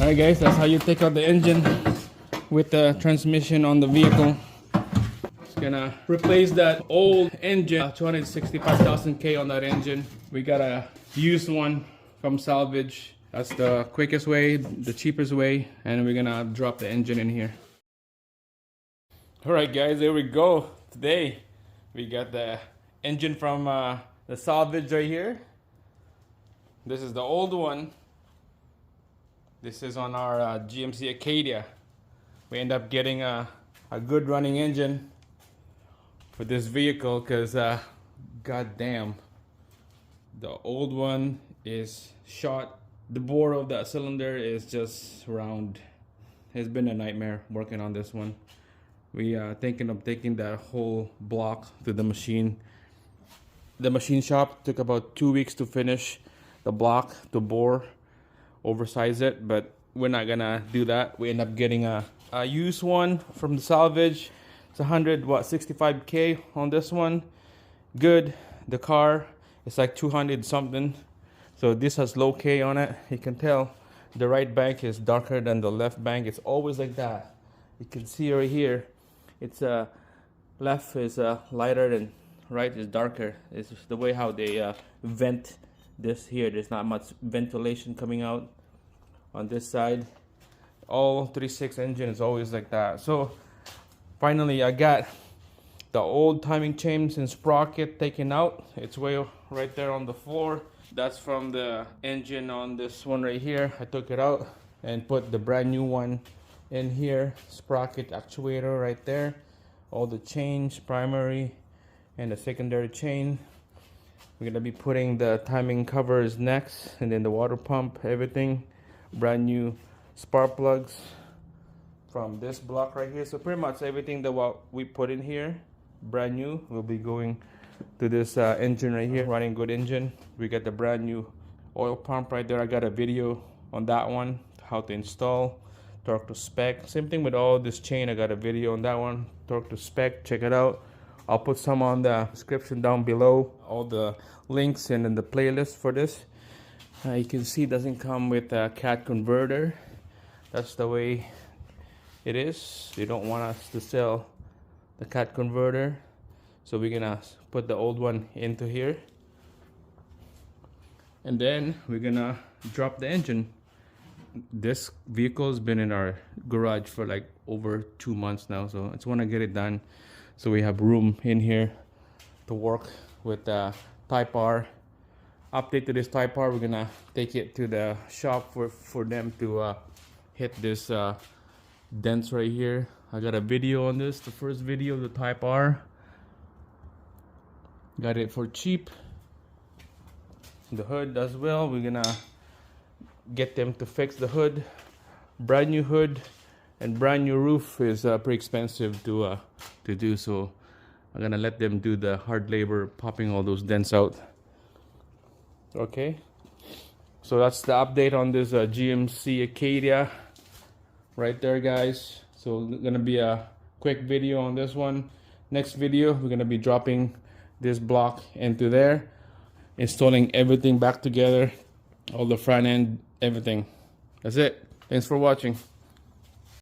Alright guys, that's how you take out the engine with the transmission on the vehicle. It's gonna replace that old engine, 265,000 K on that engine. We got a used one from salvage. That's the quickest way, the cheapest way, and we're gonna drop the engine in here. Alright guys, here we go. Today we got the engine from the salvage right here. This is the old one. This is on our GMC Acadia. We end up getting a good running engine for this vehicle because god damn, the old one is shot. The bore of that cylinder is just round. It's been a nightmare working on this one. We thinking of taking that whole block to the machine. The machine shop took about 2 weeks to finish the block, to bore, oversize it, but we're not gonna do that. We end up getting a used one from the salvage. It's 65K on this one. Good. The car is like 200 something. So this has low K on it. You can tell the right bank is darker than the left bank. It's always like that. You can see right here. It's left is lighter than right is darker. It's just the way how they vent this here. There's not much ventilation coming out on this side. All 3.6 engine is always like that. So finally I got the old timing chains and sprocket taken out. It's way right there on the floor. That's from the engine on this one right here. I took it out and put the brand new one in here. Sprocket actuator right there. All the chains, primary and the secondary chain. We're gonna be putting the timing covers next, and then the water pump, everything. Brand new spark plugs from this block right here. So pretty much everything that what we put in here, brand new, will be going to this engine right here. Running good engine. We got the brand new oil pump right there. I got a video on that one, how to install, torque to spec. Same thing with all this chain. I got a video on that one, torque to spec. Check it out. I'll put some on the description down below, all the links and then the playlist for this. You can see it doesn't come with a cat converter. That's the way it is. They don't want us to sell the cat converter, so we're gonna put the old one into here, and then we're gonna drop the engine. This vehicle has been in our garage for like over 2 months now, so I just want to get it done so we have room in here to work with Type R. Update to this Type R, we're gonna take it to the shop for them to hit this dents right here. I got a video on this, the first video of the Type R. Got it for cheap. The hood as well, we're gonna get them to fix the hood. Brand new hood and brand new roof is pretty expensive to do, so I'm gonna let them do the hard labor, popping all those dents out. Okay, so that's the update on this GMC Acadia right there, guys. So gonna be a quick video on this one. Next video, we're gonna be dropping this block into there, installing everything back together, all the front end, everything. That's it. Thanks for watching.